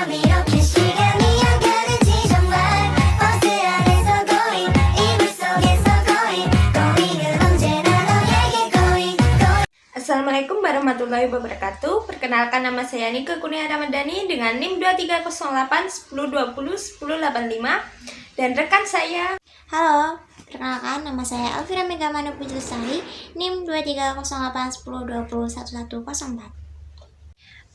밤 이렇게 시간이 안 가는지 정말 버스 안에서 going 이불 속에서 going은 언제나 너에게 going. Assalamualaikum warahmatullahi wabarakatuh. Perkenalkan, nama saya Nike Kurnia Ramadhani dengan NIM 2308 1020 1085 dan rekan saya. Halo, perkenalkan nama saya Elvira Megamana Pujulusari, NIM 2308 1020 1104.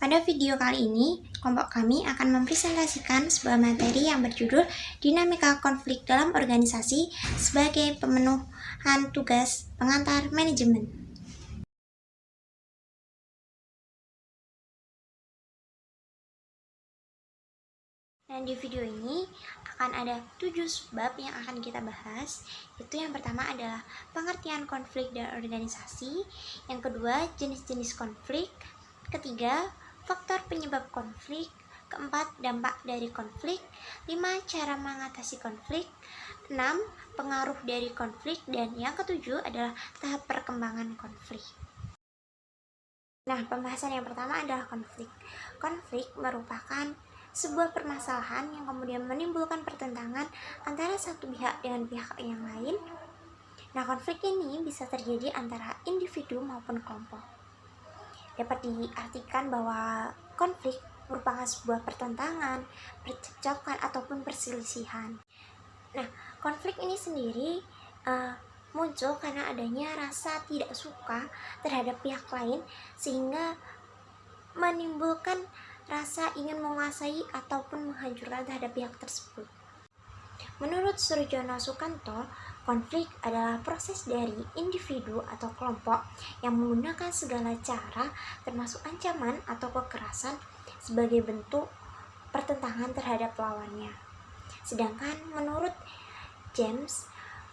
Pada video kali ini, kelompok kami akan mempresentasikan sebuah materi yang berjudul Dinamika Konflik dalam Organisasi sebagai pemenuhan tugas pengantar manajemen. Dan di video ini akan ada 7 bab yang akan kita bahas. Itu yang pertama adalah pengertian konflik dan organisasi, yang kedua jenis-jenis konflik, ketiga faktor penyebab konflik, keempat dampak dari konflik, 5 cara mengatasi konflik, 6 pengaruh dari konflik, dan yang ketujuh adalah tahap perkembangan konflik. Nah, pembahasan yang pertama adalah konflik. Konflik merupakan sebuah permasalahan yang kemudian menimbulkan pertentangan antara satu pihak dengan pihak yang lain. Nah, konflik ini bisa terjadi antara individu maupun kelompok. Dapat diartikan bahwa konflik merupakan sebuah pertentangan, percekcokan, ataupun perselisihan. Nah, konflik ini sendiri muncul karena adanya rasa tidak suka terhadap pihak lain, sehingga menimbulkan rasa ingin menguasai ataupun menghancurkan terhadap pihak tersebut. Menurut Surjono Sukanto, konflik adalah proses dari individu atau kelompok yang menggunakan segala cara, termasuk ancaman atau kekerasan, sebagai bentuk pertentangan terhadap lawannya. Sedangkan menurut James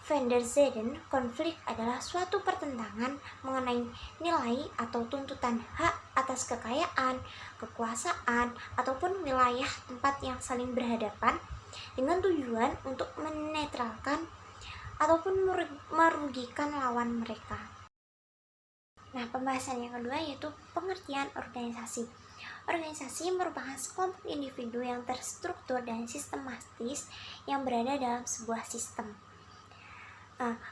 van der Zeden, konflik adalah suatu pertentangan mengenai nilai atau tuntutan hak atas kekayaan, kekuasaan, ataupun wilayah tempat yang saling berhadapan dengan tujuan untuk menetralkan ataupun merugikan lawan mereka. Nah, pembahasan yang kedua yaitu pengertian organisasi. Organisasi merupakan sekelompok individu yang terstruktur dan sistematis yang berada dalam sebuah sistem.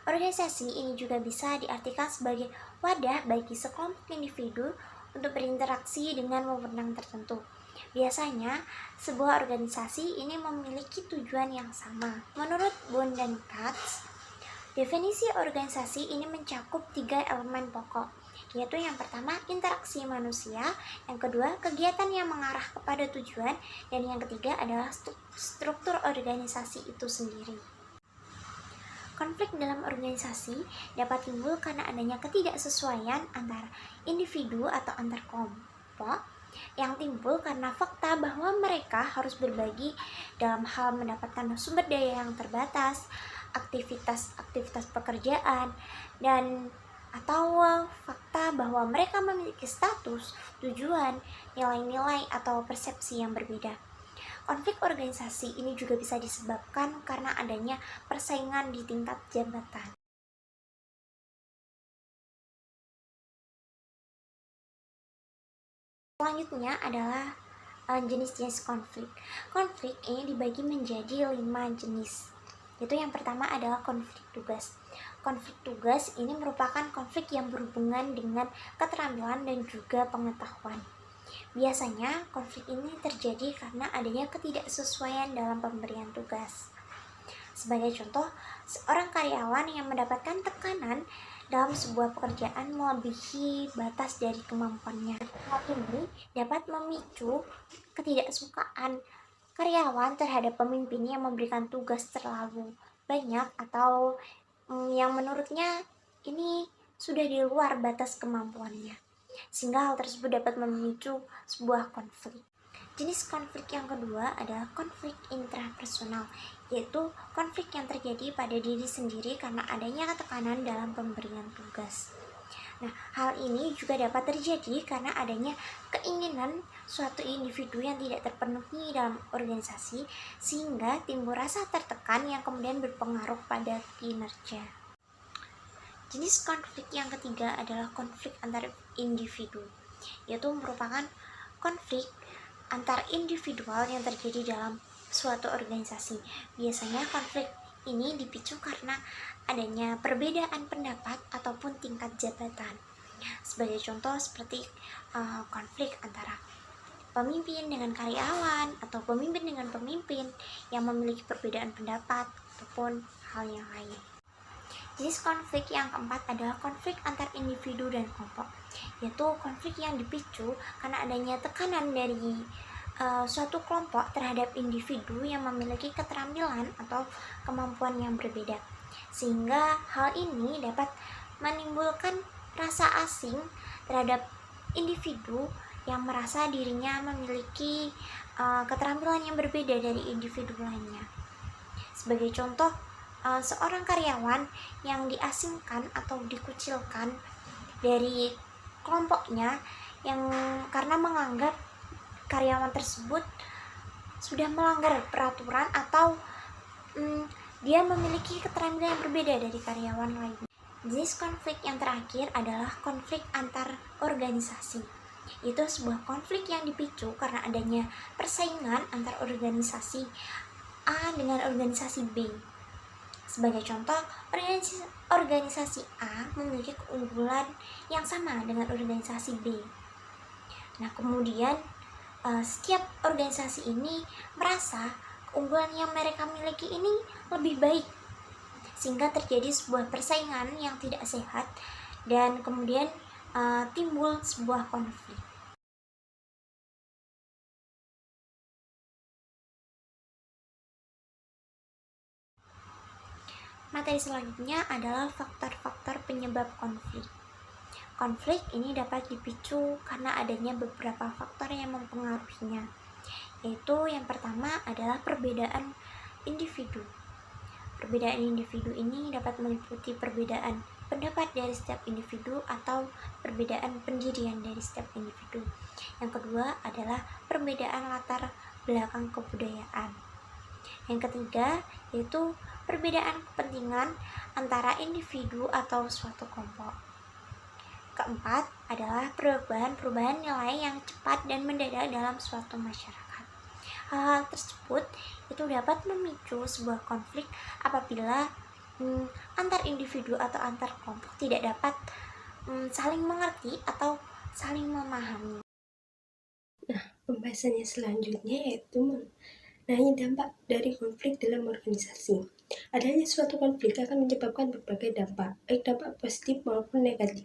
Organisasi ini juga bisa diartikan sebagai wadah bagi sekelompok individu untuk berinteraksi dengan wewenang tertentu. Biasanya, sebuah organisasi ini memiliki tujuan yang sama. Menurut Bond dan Katz, definisi organisasi ini mencakup 3 elemen pokok, yaitu yang pertama interaksi manusia, yang kedua kegiatan yang mengarah kepada tujuan, dan yang ketiga adalah struktur organisasi itu sendiri. Konflik dalam organisasi dapat timbul karena adanya ketidaksesuaian antara individu atau antar kelompok yang timbul karena fakta bahwa mereka harus berbagi dalam hal mendapatkan sumber daya yang terbatas, aktivitas pekerjaan, dan atau fakta bahwa mereka memiliki status, tujuan, nilai-nilai, atau persepsi yang berbeda. Konflik organisasi ini juga bisa disebabkan karena adanya persaingan di tingkat jabatan. Selanjutnya adalah jenis-jenis konflik. Konflik ini dibagi menjadi 5 jenis. Itu yang pertama adalah konflik tugas. Konflik tugas ini merupakan konflik yang berhubungan dengan keterampilan dan juga pengetahuan. Biasanya konflik ini terjadi karena adanya ketidaksesuaian dalam pemberian tugas. Sebagai contoh, seorang karyawan yang mendapatkan tekanan dalam sebuah pekerjaan melebihi batas dari kemampuannya. Hal ini dapat memicu ketidaksukaan karyawan terhadap pemimpin yang memberikan tugas terlalu banyak atau yang menurutnya ini sudah di luar batas kemampuannya, sehingga hal tersebut dapat memicu sebuah konflik. Jenis konflik yang kedua adalah konflik intrapersonal, yaitu konflik yang terjadi pada diri sendiri karena adanya tekanan dalam pemberian tugas. Nah, hal ini juga dapat terjadi karena adanya keinginan suatu individu yang tidak terpenuhi dalam organisasi, sehingga timbul rasa tertekan yang kemudian berpengaruh pada kinerja. Jenis konflik yang ketiga adalah konflik antar individu, yaitu merupakan konflik antar individual yang terjadi dalam suatu organisasi. Biasanya konflik ini dipicu karena adanya perbedaan pendapat ataupun tingkat jabatan. Sebagai contoh seperti konflik antara pemimpin dengan karyawan atau pemimpin dengan pemimpin yang memiliki perbedaan pendapat ataupun hal yang lain. Jenis konflik yang keempat adalah konflik antar individu dan kelompok, yaitu konflik yang dipicu karena adanya tekanan dari suatu kelompok terhadap individu yang memiliki keterampilan atau kemampuan yang berbeda, sehingga hal ini dapat menimbulkan rasa asing terhadap individu yang merasa dirinya memiliki keterampilan yang berbeda dari individu lainnya. Sebagai contoh, seorang karyawan yang diasingkan atau dikucilkan dari kelompoknya yang karena menganggap karyawan tersebut sudah melanggar peraturan atau dia memiliki keterampilan yang berbeda dari karyawan lain. Jenis konflik yang terakhir adalah konflik antar organisasi. Itu sebuah konflik yang dipicu karena adanya persaingan antar organisasi A dengan organisasi B. Sebagai contoh, organisasi A memiliki keunggulan yang sama dengan organisasi B. Nah, kemudian setiap organisasi ini merasa keunggulan yang mereka miliki ini lebih baik, sehingga terjadi sebuah persaingan yang tidak sehat dan kemudian timbul sebuah konflik. Materi selanjutnya adalah faktor-faktor penyebab konflik. Konflik ini dapat dipicu karena adanya beberapa faktor yang mempengaruhinya, yaitu yang pertama adalah perbedaan individu. Perbedaan individu ini dapat meliputi perbedaan pendapat dari setiap individu atau perbedaan pendirian dari setiap individu. Yang kedua adalah perbedaan latar belakang kebudayaan. Yang ketiga yaitu perbedaan kepentingan antara individu atau suatu kelompok. Keempat adalah perubahan nilai yang cepat dan mendadak dalam suatu masyarakat. Hal-hal tersebut itu dapat memicu sebuah konflik apabila antar individu atau antar kelompok tidak dapat saling mengerti atau saling memahami. Nah, pembahasannya selanjutnya yaitu mengenai dampak dari konflik dalam organisasi. Adanya suatu konflik akan menyebabkan berbagai dampak, baik dampak positif maupun negatif.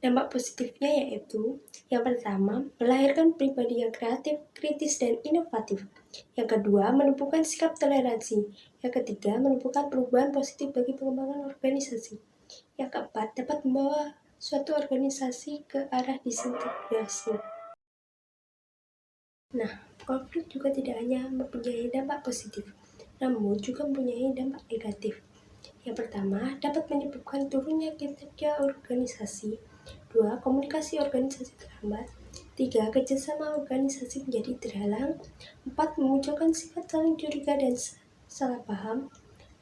Dampak positifnya yaitu, yang pertama, melahirkan pribadi yang kreatif, kritis, dan inovatif. Yang kedua, menumbuhkan sikap toleransi. Yang ketiga, menumbuhkan perubahan positif bagi pengembangan organisasi. Yang keempat, dapat membawa suatu organisasi ke arah disintegrasi. Nah, konflik juga tidak hanya mempunyai dampak positif, namun juga mempunyai dampak negatif. Yang pertama, dapat menyebabkan turunnya kinerja organisasi. 2. Komunikasi organisasi terhambat. 3. Kerjasama organisasi menjadi terhalang. 4. Memunculkan sifat saling curiga dan salah paham.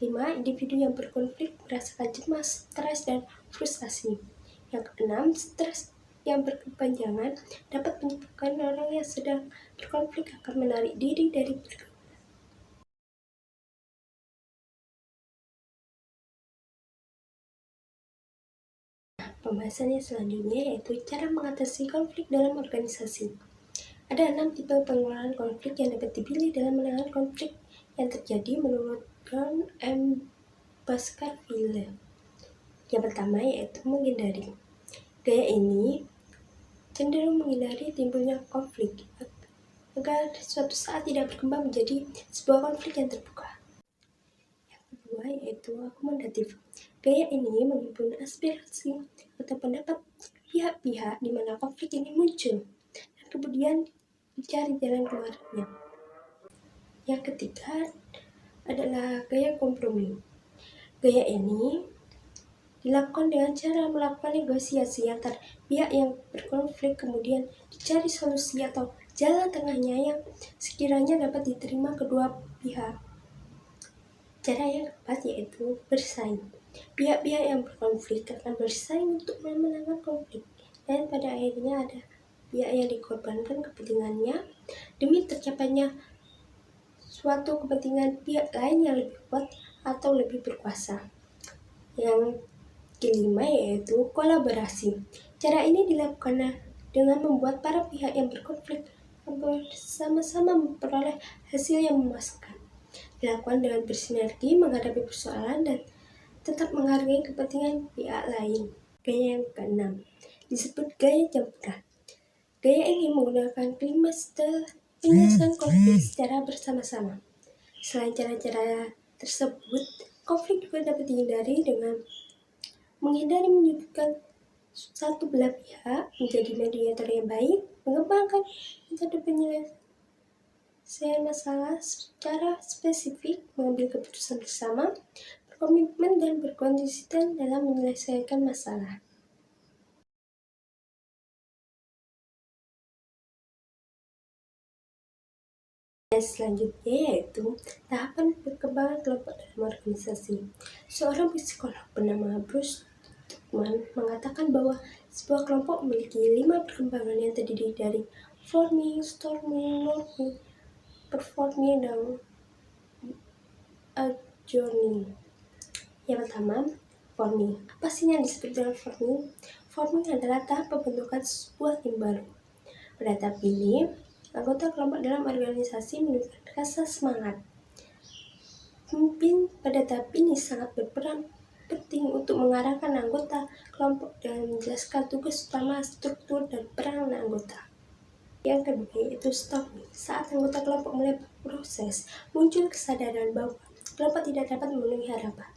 5. Individu yang berkonflik merasakan cemas, stres, dan frustasi. Yang keenam, stres yang berkepanjangan dapat menyebabkan orang yang sedang berkonflik akan menarik diri dari pergaulan. Pembahasannya selanjutnya yaitu cara mengatasi konflik dalam organisasi. Ada 6 tipe pengelolaan konflik yang dapat dipilih dalam menangani konflik yang terjadi menurut Brown M. Baskerville. Yang pertama yaitu menghindari. Gaya ini cenderung menghindari timbulnya konflik agar suatu saat tidak berkembang menjadi sebuah konflik yang terbuka. Yang kedua yaitu akomodatif. Gaya ini menghimpun aspirasi atau pendapat pihak-pihak di mana konflik ini muncul dan kemudian dicari jalan keluarnya. Yang ketiga adalah gaya kompromi. Gaya ini dilakukan dengan cara melakukan negosiasi antar pihak yang berkonflik, kemudian dicari solusi atau jalan tengahnya yang sekiranya dapat diterima kedua pihak. Cara yang keempat yaitu bersaing. Pihak-pihak yang berkonflik akan bersaing untuk memenangkan konflik dan pada akhirnya ada pihak yang dikorbankan kepentingannya demi tercapainya suatu kepentingan pihak lain yang lebih kuat atau lebih berkuasa. Yang kelima yaitu kolaborasi. Cara ini dilakukan dengan membuat para pihak yang berkonflik bersama-sama memperoleh hasil yang memuaskan. Dilakukan dengan bersinergi menghadapi persoalan dan tetap menghargai kepentingan pihak lain. Gaya yang keenam disebut gaya campuran. Gaya ini menggunakan 5 style penyelesaian konflik secara bersama-sama. Selain cara-cara tersebut, konflik juga dapat dihindari dengan menghindari menyudutkan satu belah pihak, menjadi mediator yang baik, mengembangkan metode penyelesaian masalah secara spesifik, mengambil keputusan bersama, berkomitmen dan berkonsisten dalam menyelesaikan masalah. Dan selanjutnya yaitu tahapan perkembangan kelompok dalam organisasi. Seorang psikolog bernama Bruce Tuckman mengatakan bahwa sebuah kelompok memiliki 5 perkembangan yang terdiri dari forming, storming, norming, performing, dan adjourning. Yang pertama, forming. Apa sih yang disebut dengan forming? Forming adalah tahap pembentukan sebuah tim baru. Pada tahap ini, anggota kelompok dalam organisasi menunjukkan rasa semangat. Pemimpin pada tahap ini sangat berperan penting untuk mengarahkan anggota kelompok dan menjelaskan tugas utama, struktur, dan peran anggota. Yang kedua yaitu storming. Saat anggota kelompok mulai berproses, muncul kesadaran bahwa kelompok tidak dapat memenuhi harapan.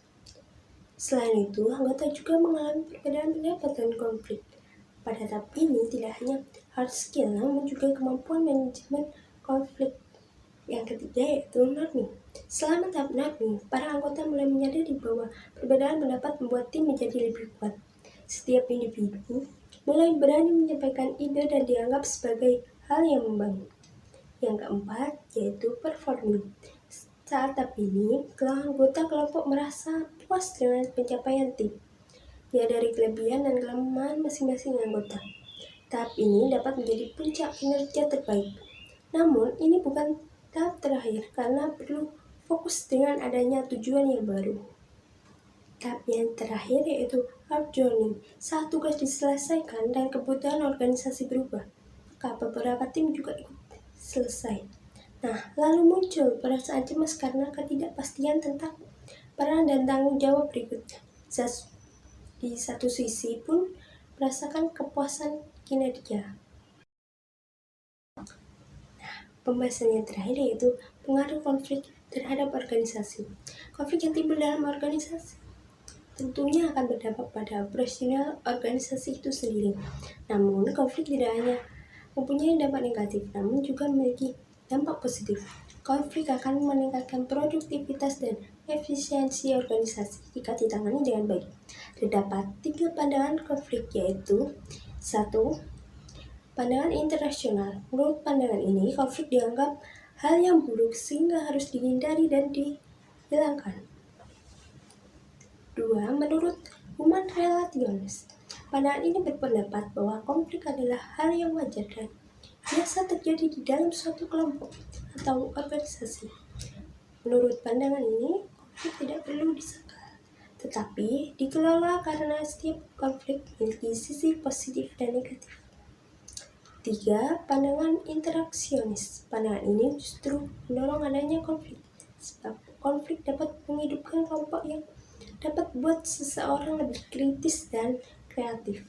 Selain itu, anggota juga mengalami perbedaan pendapat dan konflik. Pada tahap ini tidak hanya hard skill, namun juga kemampuan manajemen konflik. Yang ketiga yaitu norming. Selama tahap norming, para anggota mulai menyadari bahwa perbedaan pendapat membuat tim menjadi lebih kuat. Setiap individu mulai berani menyampaikan ide dan dianggap sebagai hal yang membangun. Yang keempat yaitu performing. Saat tahap ini, anggota kelompok merasa puas dengan pencapaian tim, menyadari kelebihan dan kelemahan masing-masing anggota. Tahap ini dapat menjadi puncak kinerja terbaik. Namun, ini bukan tahap terakhir karena perlu fokus dengan adanya tujuan yang baru. Tahap yang terakhir yaitu adjourning. Saat tugas diselesaikan dan kebutuhan organisasi berubah, maka beberapa tim juga ikut selesai. Nah, lalu muncul perasaan cemas karena ketidakpastian tentang peran dan tanggung jawab berikutnya. Di satu sisi pun merasakan kepuasan kinerja. Pembahasan yang terakhir yaitu pengaruh konflik terhadap organisasi. Konflik yang timbul dalam organisasi tentunya akan berdampak pada operasional organisasi itu sendiri. Namun, konflik tidak hanya mempunyai dampak negatif, namun juga memiliki dampak positif. Konflik akan meningkatkan produktivitas dan efisiensi organisasi jika ditangani dengan baik. Terdapat 3 pandangan konflik yaitu 1. Pandangan internasional. Menurut pandangan ini, konflik dianggap hal yang buruk sehingga harus dihindari dan dihilangkan. 2. Menurut human relationist, pandangan ini berpendapat bahwa konflik adalah hal yang wajar dan biasa terjadi di dalam suatu kelompok atau organisasi. Menurut pandangan ini, konflik tidak perlu disangkal, tetapi dikelola karena setiap konflik memiliki sisi positif dan negatif. 3. Pandangan interaksionis. Pandangan ini justru mendorong adanya konflik, sebab konflik dapat menghidupkan kelompok yang dapat membuat seseorang lebih kritis dan kreatif.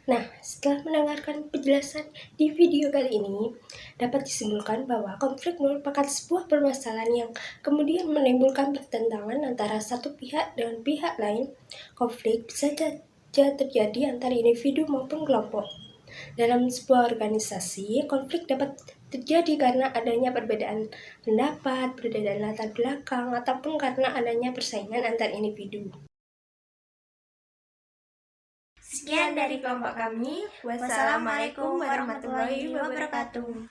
Nah, setelah mendengarkan penjelasan di video kali ini, dapat disimpulkan bahwa konflik merupakan sebuah permasalahan yang kemudian menimbulkan pertentangan antara satu pihak dengan pihak lain. Konflik bisa saja terjadi antara individu maupun kelompok. Dalam sebuah organisasi, konflik dapat terjadi karena adanya perbedaan pendapat, perbedaan latar belakang, ataupun karena adanya persaingan antar individu. Sekian dari kelompok kami. Wassalamualaikum warahmatullahi wabarakatuh.